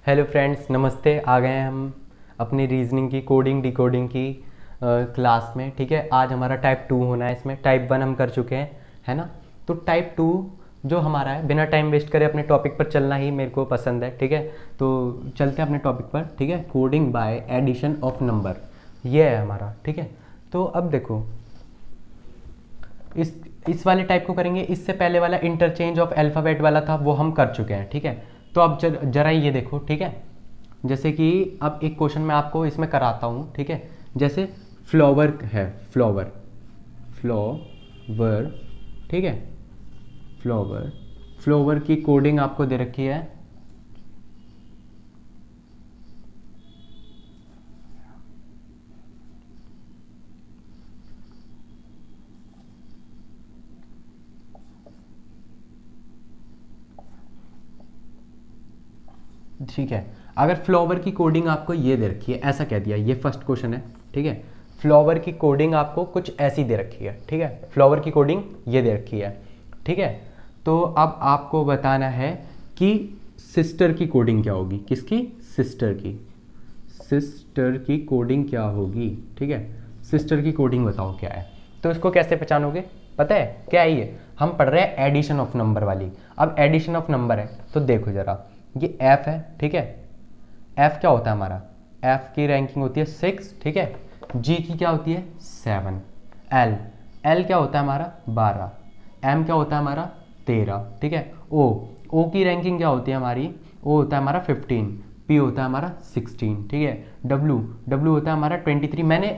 Hello friends, नमस्ते। आ गए हैं हम अपनी रीजनिंग की कोडिंग डिकोडिंग की क्लास में। ठीक है, आज हमारा टाइप 2 होना है। इसमें टाइप 1 हम कर चुके हैं, है ना। तो टाइप 2 जो हमारा है, बिना टाइम वेस्ट करे अपने टॉपिक पर चलना ही मेरे को पसंद है। ठीक है, तो चलते हैं अपने टॉपिक पर। ठीक है, coding by addition of number, ये है हमारा। ठीक है, तो अब देखो इस वाले टाइप को करेंगे। इससे पहले वाला इंटरचेंज ऑफ अल्फ़ाबेट वाला था, वो हम कर चुके हैं। ठीक है, तो अब जरा ये देखो। ठीक है, जैसे कि अब एक क्वेश्चन मैं आपको इसमें कराता हूँ। ठीक है, जैसे फ्लावर है, फ्लावर फ्लावर। ठीक है, फ्लावर फ्लावर की कोडिंग आपको दे रखी है। ठीक है, अगर फ्लावर की कोडिंग आपको ये दे रखी है, ऐसा कह दिया, ये फर्स्ट क्वेश्चन है। ठीक है, फ्लावर की कोडिंग आपको कुछ ऐसी दे रखी है। ठीक है, फ्लावर की कोडिंग ये दे रखी है। ठीक है, तो अब आपको बताना है कि सिस्टर की कोडिंग क्या होगी। किसकी? सिस्टर की। सिस्टर की कोडिंग क्या होगी? ठीक है, सिस्टर की कोडिंग बताओ क्या है। तो इसको कैसे पहचानोगे? पता है क्या है ये? हम पढ़ रहे हैं एडिशन ऑफ नंबर वाली। अब एडिशन ऑफ नंबर है तो देखो जरा, ये एफ है। ठीक है, एफ क्या होता है हमारा? एफ की रैंकिंग होती है 6। ठीक है, जी की क्या होती है? 7। एल एल क्या होता है हमारा? 12। एम क्या होता है हमारा? 13। ठीक है, ओ ओ की रैंकिंग क्या होती है हमारी? ओ होता है हमारा 15। पी होता है हमारा 16। ठीक है, डब्ल्यू डब्ल्यू होता है हमारा 23। मैंने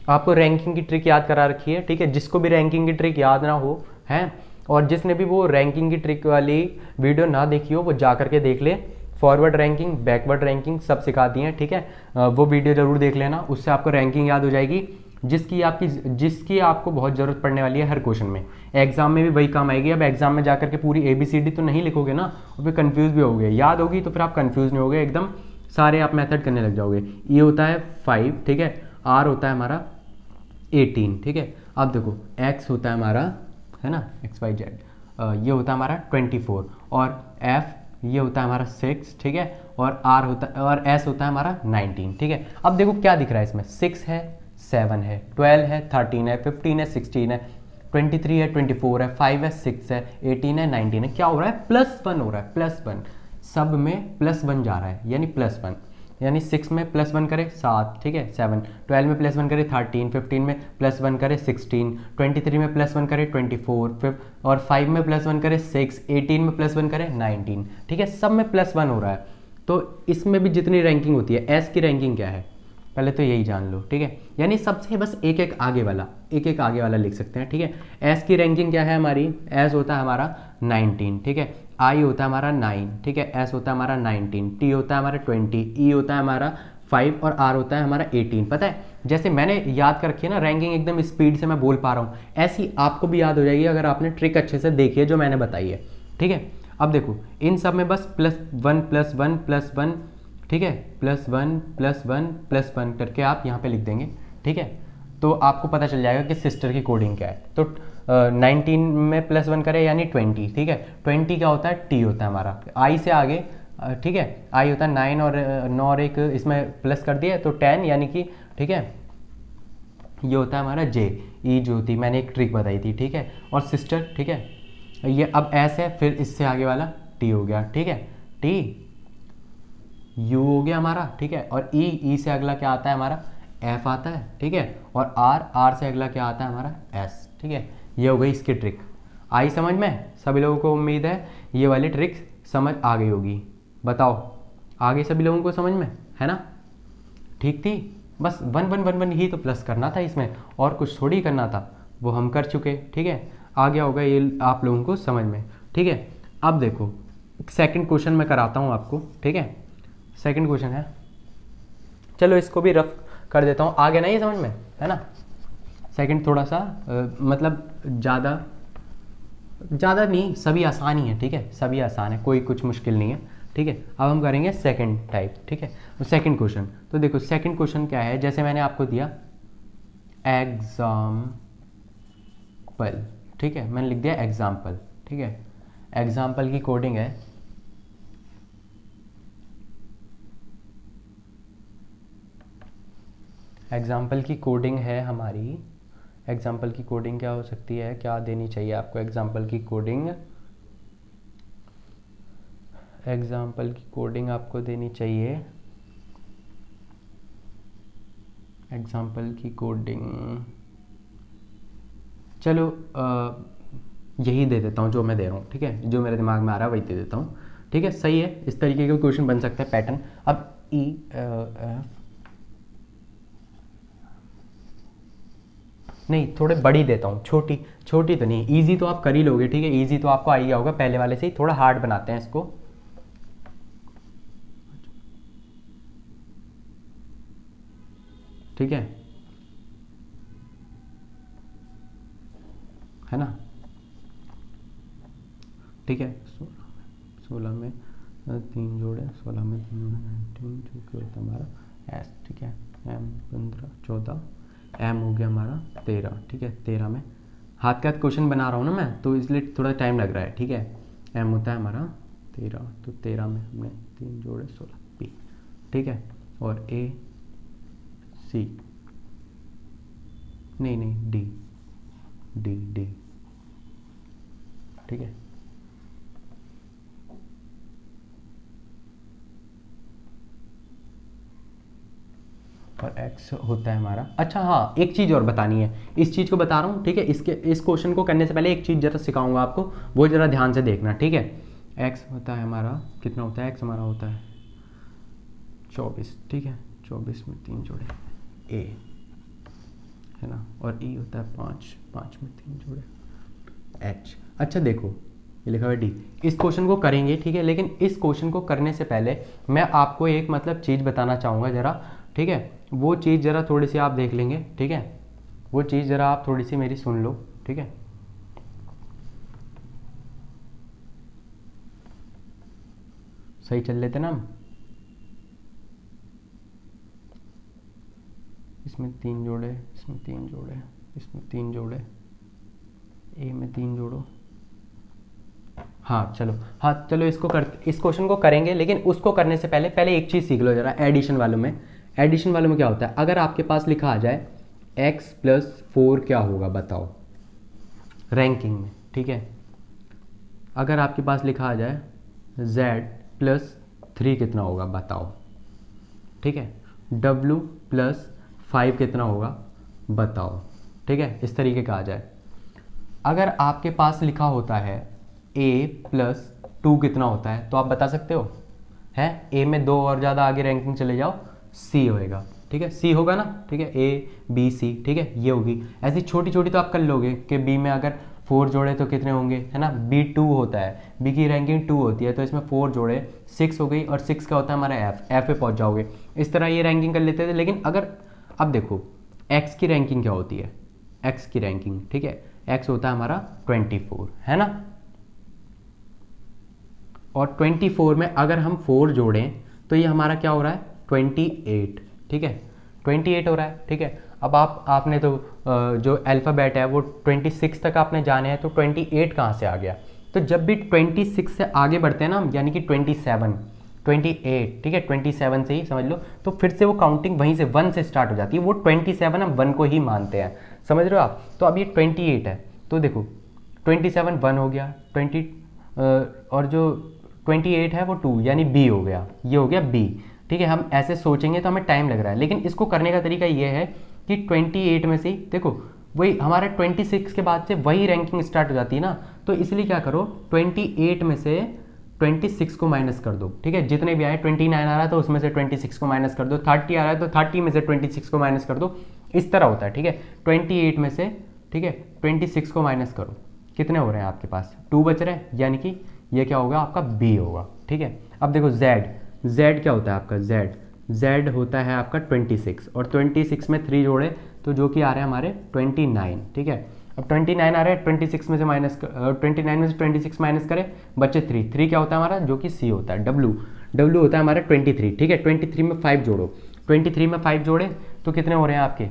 आपको रैंकिंग की ट्रिक याद करा रखी है। ठीक है, जिसको भी रैंकिंग की ट्रिक याद ना हो है, और जिसने भी वो रैंकिंग की ट्रिक वाली वीडियो ना देखी हो, वो जा करके देख ले। फॉरवर्ड रैंकिंग, बैकवर्ड रैंकिंग सब सिखाती हैं। ठीक है, वो वीडियो जरूर देख लेना, उससे आपको रैंकिंग याद हो जाएगी, जिसकी आपको बहुत ज़रूरत पड़ने वाली है हर क्वेश्चन में। एग्जाम में भी वही काम आएगी। अब एग्जाम में जाकर के पूरी ABCD तो नहीं लिखोगे ना, और फिर कंफ्यूज भी होगे। याद होगी तो फिर आप कंफ्यूज नहीं होगे, एकदम सारे आप मेथड करने लग जाओगे। E होता है 5। ठीक है, R होता है हमारा 18। ठीक है, अब देखो X होता है हमारा, है ना, XYZ, ये होता है हमारा 24। और F ये होता है हमारा 6। ठीक है, और R होता है, और S होता है हमारा 19। ठीक है, अब देखो क्या दिख रहा है इसमें? 6 है, 7 है, 12 है, 13 है, 15 है, 16 है, 23 है, 24 है, 5 है, 6 है, 18 है, 19 है। क्या हो रहा है? +1 हो रहा है, +1। सब में +1 जा रहा है, यानी +1। यानी 6 में +1 करे 7। ठीक है, 7, 12 में +1 करे 13, 15 में +1 करे 16, 23 में +1 करे 24, और 5 में +1 करे 6, 18 में +1 करे 19। ठीक है, सब में +1 हो रहा है। तो इसमें भी जितनी रैंकिंग होती है, एस की रैंकिंग क्या है पहले तो यही जान लो। ठीक है, यानी सबसे बस एक एक आगे वाला लिख सकते हैं। ठीक है, एस की रैंकिंग क्या है हमारी? एस होता है हमारा 19। ठीक है, आई होता है हमारा 9। ठीक है, एस होता है हमारा 19, टी होता है हमारा 20, ई होता है हमारा 5, और आर होता है हमारा 18। पता है, जैसे मैंने याद कर रखी है ना रैंकिंग, एकदम स्पीड से मैं बोल पा रहा हूँ, ऐसी आपको भी याद हो जाएगी अगर आपने ट्रिक अच्छे से देखी है जो मैंने बताई है। ठीक है, अब देखो इन सब में बस +1 +1 +1। ठीक है, +1 +1 +1 करके आप यहाँ पे लिख देंगे। ठीक है, तो आपको पता चल जाएगा कि सिस्टर की कोडिंग क्या है। तो 19 में +1 करें यानी 20। ठीक है, 20 क्या होता है? टी होता है हमारा, आई से आगे। ठीक है, आई होता है 9, और 9 और एक इसमें प्लस कर दिया तो 10, यानी कि ठीक है, ये होता है हमारा जे। ई जो होती, मैंने एक ट्रिक बताई थी। ठीक है, और सिस्टर, ठीक है, ये अब एस है, फिर इससे आगे वाला टी हो गया। ठीक है, टी यू हो गया हमारा। ठीक है, और ई से अगला क्या आता है हमारा? एफ आता है। ठीक है, और आर से अगला क्या आता है हमारा? एस। ठीक है, ये हो गई इसकी ट्रिक। आई समझ में? सभी लोगों को उम्मीद है ये वाली ट्रिक समझ आ गई होगी। बताओ, आ गई सभी लोगों को समझ में, है ना? ठीक थी, बस 1 1 1 1 ही तो प्लस करना था इसमें, और कुछ थोड़ी करना था, वो हम कर चुके। ठीक है, आ गया होगा ये आप लोगों को समझ में। ठीक है, अब देखो सेकंड क्वेश्चन मैं कराता हूँ आपको। ठीक है, सेकंड क्वेश्चन है, चलो इसको भी रफ कर देता हूँ, आ गया ना ये समझ में, है ना? सेकंड थोड़ा सा मतलब ज़्यादा ज़्यादा नहीं, सभी आसान ही है। ठीक है, सभी आसान है, कोई कुछ मुश्किल नहीं है। ठीक है, अब हम करेंगे सेकंड टाइप। ठीक है, तो सेकंड क्वेश्चन, तो देखो सेकंड क्वेश्चन क्या है, जैसे मैंने आपको दिया एग्जाम्पल। ठीक है, मैंने लिख दिया एग्जाम्पल। ठीक है, एग्जाम्पल की कोडिंग है एग्जाम्पल की कोडिंग है हमारी, एग्जाम्पल की कोडिंग क्या हो सकती है, क्या देनी चाहिए आपको एग्जाम्पल की कोडिंग, एग्जाम्पल की कोडिंग आपको देनी चाहिए, एग्जाम्पल की कोडिंग, चलो यही दे देता हूँ जो मैं दे रहा हूँ, ठीक है, जो मेरे दिमाग में आ रहा है वही दे देता हूँ, ठीक है, सही है। इस तरीके का क्वेश्चन बन सकता है पैटर्न। अब ई नहीं, थोड़े बड़ी देता हूँ, छोटी छोटी तो नहीं, इजी तो आप कर ही लोगे, ठीक है, इजी तो आपको आ ही गया होगा पहले वाले से ही, थोड़ा हार्ड बनाते हैं इसको। ठीक है ना, ठीक है। 16 में 3 जोड़े, 16 में 3 जोड़े 19, जो कि होता है हमारा एस, ठीक है, एम 15 14, एम हो गया हमारा 13, ठीक है, 13 में हाथ का क्वेश्चन बना रहा हूँ ना मैं, तो इसलिए थोड़ा टाइम लग रहा है, ठीक है। एम होता है हमारा 13, तो 13 में हमने 3 जोड़े 16 बी, ठीक है, और ए सी, नहीं डी डी डी, ठीक है। और x होता है हमारा, अच्छा हाँ, एक चीज़ और बतानी है, इस चीज़ को बता रहा हूँ, ठीक है, इस क्वेश्चन को करने से पहले एक चीज़ जरा सिखाऊंगा आपको, वो जरा ध्यान से देखना, ठीक है। x होता है हमारा, कितना होता है x हमारा होता है 24, ठीक है, 24 में 3 जोड़े a है ना, और e होता है 5 में 3 जोड़े h। अच्छा देखो, ये लिखा हुआ है डी। इस क्वेश्चन को करेंगे, ठीक है, लेकिन इस क्वेश्चन को करने से पहले मैं आपको एक मतलब चीज़ बताना चाहूँगा जरा, ठीक है, वो चीज़ ज़रा थोड़ी सी आप देख लेंगे, ठीक है, वो चीज़ ज़रा आप थोड़ी सी मेरी सुन लो, ठीक है। सही चल लेते ना हम, इसमें 3 जोड़े, इसमें 3 जोड़े, इसमें 3 जोड़े, ए में 3 जोड़ो, हाँ चलो इस क्वेश्चन को करेंगे, लेकिन उसको करने से पहले एक चीज़ सीख लो जरा, एडिशन वालों में, एडिशन वालों में क्या होता है, अगर आपके पास लिखा आ जाए x + 4 क्या होगा बताओ, रैंकिंग में, ठीक है। अगर आपके पास लिखा आ जाए z + 3 कितना होगा बताओ, ठीक है, w + 5 कितना होगा बताओ, ठीक है, इस तरीके का आ जाए। अगर आपके पास लिखा होता है a + 2 कितना होता है, तो आप बता सकते हो, है a में 2 और ज़्यादा आगे रैंकिंग चले जाओ, c होएगा, ठीक है, c होगा ना, ठीक है, a b c, ठीक है, ये होगी। ऐसी छोटी छोटी तो आप कर लोगे कि b में अगर 4 जोड़े तो कितने होंगे, है ना, b 2 होता है, b की रैंकिंग 2 होती है, तो इसमें 4 जोड़े 6 हो गई, और 6 का होता है हमारा f पे पहुंच जाओगे, इस तरह ये रैंकिंग कर लेते थे। लेकिन अगर अब देखो x की रैंकिंग क्या होती है, x की रैंकिंग, ठीक है, x होता है हमारा 24, है ना, और 24 में अगर हम 4 जोड़ें तो ये हमारा क्या हो रहा है 28, ठीक है, 28 हो रहा है, ठीक है। अब आपने तो जो अल्फ़ाबेट है वो 26 तक आपने जाने हैं, तो 28 कहाँ से आ गया, तो जब भी 26 से आगे बढ़ते हैं ना हम, यानी कि 27 28, ठीक है, 27 से ही समझ लो, तो फिर से वो काउंटिंग वहीं से 1 से स्टार्ट हो जाती है, वो 27 हम 1 को ही मानते हैं, समझ रहे हो आप। तो अब ये 28 है, तो देखो 27 1 हो गया, 20 और जो 28 है वो 2, यानी b हो गया, ये हो गया b, ठीक है। हम ऐसे सोचेंगे तो हमें टाइम लग रहा है, लेकिन इसको करने का तरीका ये है कि 28 में से देखो वही हमारा 26 के बाद से वही रैंकिंग स्टार्ट हो जाती है ना, तो इसलिए क्या करो 28 में से 26 को माइनस कर दो, ठीक है, जितने भी आए 29 आ रहा है तो उसमें से 26 को माइनस कर दो, 30 आ रहा है तो 30 में से 26 को माइनस कर दो, इस तरह होता है, ठीक है। 28 में से, ठीक है, 26 को माइनस करो, कितने हो रहे हैं आपके पास 2 बच रहे हैं, यानी कि ये क्या होगा आपका b होगा, ठीक है। अब देखो z क्या होता है आपका, z होता है आपका 26, और 26 में 3 जोड़े तो जो कि आ रहे हैं हमारे 29, ठीक है। अब 29 आ रहे हैं, 26 में से 29 में से 26 माइनस करें, बचे 3 क्या होता है हमारा, जो कि c होता है, w होता है हमारा 23, ठीक है। 23 में 5 जोड़ो, 23 में 5 जोड़े तो कितने हो रहे हैं आपके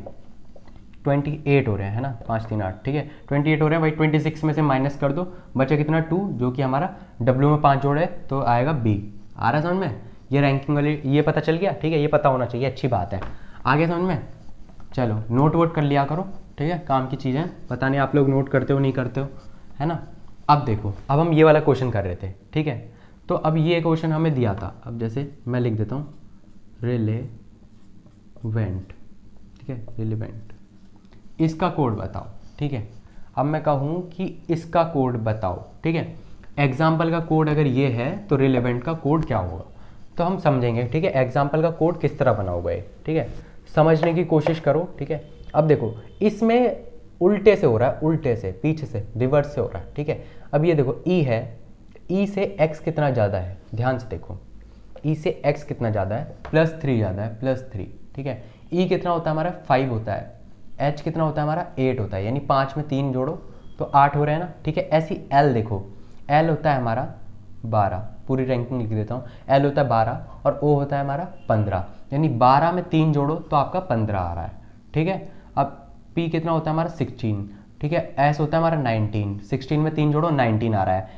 28 हो रहे हैं, है ना, 5 3 8, ठीक है, 28 हो रहे हैं भाई, 26 में से माइनस कर दो, बचा कितना 2, जो कि हमारा w में 5 जोड़े तो आएगा b। आ रहा है समझ में, ये रैंकिंग वाली ये पता चल गया, ठीक है, ये पता होना चाहिए, अच्छी बात है, आगे समझ में। चलो नोट वोट कर लिया करो, ठीक है, काम की चीज़ें, पता नहीं आप लोग नोट करते हो नहीं करते हो, है ना। अब देखो, अब हम ये वाला क्वेश्चन कर रहे थे, ठीक है। तो अब ये क्वेश्चन हमें दिया था, अब जैसे मैं लिख देता हूँ रिलेवेंट, ठीक है, रिलेवेंट, इसका कोड बताओ, ठीक है। अब मैं कहूँ कि इसका कोड बताओ, ठीक है। एग्जाम्पल का कोड अगर ये है तो रिलेवेंट का कोड क्या होगा, तो हम समझेंगे, ठीक है, एग्जाम्पल का कोड किस तरह बना होगा ये, ठीक है। समझने की कोशिश करो, ठीक है। अब देखो इसमें उल्टे से हो रहा है, उल्टे से, पीछे से, रिवर्स से हो रहा है, ठीक है। अब ये देखो ई है, ई से एक्स कितना ज़्यादा है, ध्यान से देखो, ई से एक्स कितना ज़्यादा है, +3 ज़्यादा है, +3, ठीक है। ई कितना होता है हमारा 5 होता है, एच कितना होता है हमारा 8 होता है, यानी 5 में 3 जोड़ो तो 8 हो रहे हैं ना, ठीक है। ऐसी एल देखो, एल होता है हमारा 12, पूरी रैंकिंग लिख देता हूँ, एल होता है 12 और ओ होता है हमारा 15, यानी 12 में 3 जोड़ो तो आपका 15 आ रहा है, ठीक है। अब पी कितना होता है हमारा 16, ठीक है। एस होता है हमारा 19, 16 में 3 जोड़ो 19 आ रहा है।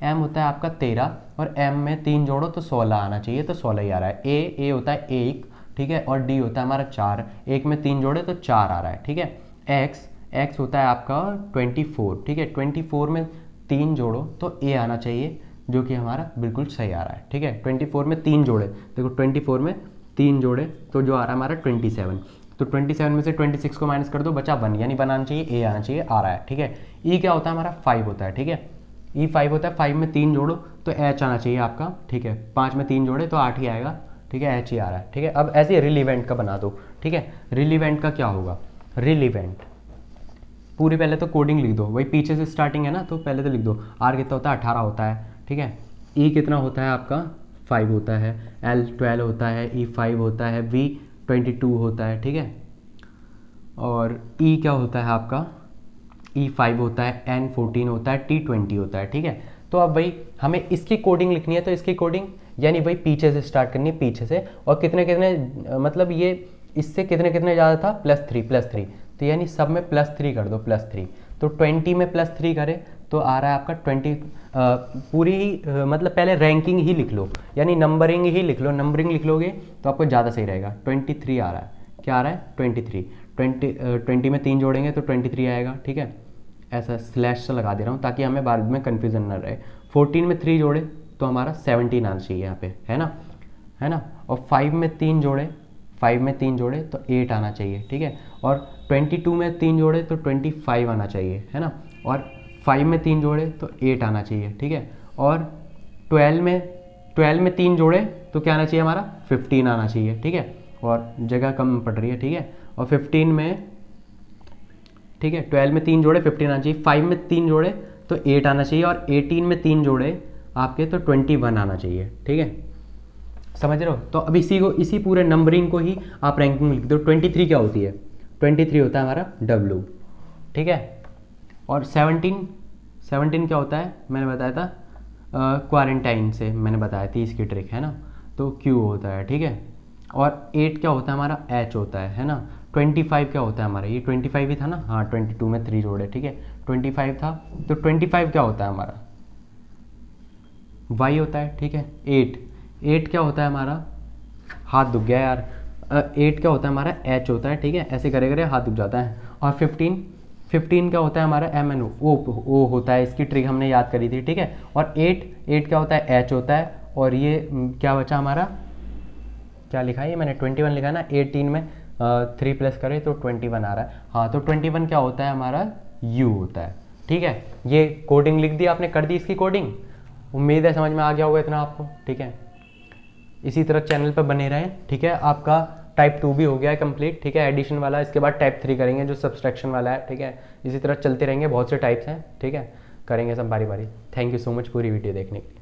एम होता है आपका 13 और एम में 3 जोड़ो तो 16 आना चाहिए, तो 16 ही आ रहा है। ए होता है 1, ठीक है, और डी होता है हमारा 4, 1 में 3 जोड़े तो 4 आ रहा है, ठीक है। एक्स होता है आपका 24, ठीक है, 24 में 3 जोड़ो तो ए आना चाहिए, जो कि हमारा बिल्कुल सही आ रहा है, ठीक है। 24 में 3 जोड़े, देखो 24 में 3 जोड़े तो जो आ रहा है हमारा 27, तो 27 में से 26 को माइनस कर दो, बचा 1, यानी 1 आना चाहिए, ए आना चाहिए, आ रहा है, ठीक है। ई क्या होता है हमारा 5 होता है, ठीक है, ई 5 होता है, 5 में 3 जोड़ो तो एच आना चाहिए आपका, ठीक है। 5 में 3 जोड़े तो 8 ही आएगा, ठीक है, एच ही आ रहा है, ठीक है। अब ऐसे रिलीवेंट का बना दो, ठीक है। रिलीवेंट का क्या होगा, रिलीवेंट पूरी पहले तो कोडिंग लिख दो, वही पीछे से स्टार्टिंग है ना, तो पहले तो लिख दो। आर कितना होता है 18 होता है, ठीक है। ई कितना होता है आपका 5 होता है, एल 12 होता है, ई 5 होता है, वी 22 होता है, ठीक है। और ई क्या होता है आपका, ई 5 होता है, एन 14 होता है, टी 20 होता है, ठीक है। तो अब भाई हमें इसकी कोडिंग लिखनी है, तो इसकी कोडिंग यानी वही पीछे से स्टार्ट करनी है, पीछे से, और कितने कितने मतलब ये इससे कितने कितने ज़्यादा था, +3, तो यानी सब में +3 कर दो, +3, तो 20 में +3 करें तो आ रहा है आपका 20, पूरी ही मतलब पहले रैंकिंग ही लिख लो, यानी नंबरिंग ही लिख लो, नंबरिंग लिख लोगे तो आपको ज़्यादा सही रहेगा। 23 आ रहा है, क्या आ रहा है 23, 20 में 3 जोड़ेंगे तो 23 आएगा, ठीक है। ऐसा स्लैश से लगा दे रहा हूँ ताकि हमें बाद में कन्फ्यूजन ना रहे। 14 में 3 जोड़े तो हमारा 17 आना चाहिए यहाँ पे, है ना। और 5 में 3 जोड़े, 5 में 3 जोड़े तो 8 आना चाहिए, ठीक है। और 22 में 3 जोड़े तो 25 आना चाहिए, है ना। और 5 में 3 जोड़े तो 8 आना चाहिए, ठीक है। और 12 में 3 जोड़े तो क्या आना चाहिए हमारा 15 आना चाहिए, ठीक है। और जगह कम पड़ रही है, ठीक है। और 15 में, ठीक है, 12 में 3 जोड़े 15 आना चाहिए, 5 में 3 जोड़े तो 8 आना चाहिए, और 18 में 3 जोड़े आपके तो 21 आना चाहिए, ठीक है। समझ रहे हो। तो अब इसी पूरे नंबरिंग को ही आप रैंकिंग लिख दो। 23 क्या होती है, 23 होता है हमारा W, ठीक है। और 17 क्या होता है, मैंने बताया था क्वारंटाइन से मैंने बताया थी इसकी ट्रिक, है ना, तो Q होता है, ठीक है। और 8 क्या होता है हमारा H होता है ना। 25 क्या होता है हमारा, ये 25 ही था ना, हाँ 22 में 3 जोड़े, ठीक है, 25 था, तो 25 क्या होता है हमारा Y होता है, ठीक है। 8 क्या होता है हमारा, हाथ दुख गया यार, 8 क्या होता है हमारा H होता है, ठीक है, ऐसे करे करे हाथ दुख जाता है। और 15 क्या होता है हमारा MNO, O होता है, इसकी ट्रिक हमने याद करी थी, ठीक है। और 8 क्या होता है H होता है, और ये क्या बचा हमारा, क्या लिखा है ये मैंने 21 लिखा है ना, 18 में 3 प्लस करें तो 21 आ रहा है, हाँ, तो 21 क्या होता है हमारा U होता है, ठीक है। ये कोडिंग लिख दी आपने, कर दी इसकी कोडिंग, उम्मीद है समझ में आ गया होगा इतना आपको, ठीक है। इसी तरह चैनल पर बने रहें, ठीक है। आपका टाइप 2 भी हो गया है कंप्लीट, ठीक है, एडिशन वाला। इसके बाद टाइप 3 करेंगे जो सब्सट्रैक्शन वाला है, ठीक है। इसी तरह चलते रहेंगे, बहुत से टाइप्स हैं, ठीक है, करेंगे सब बारी बारी। थैंक यू सो मच पूरी वीडियो देखने के लिए।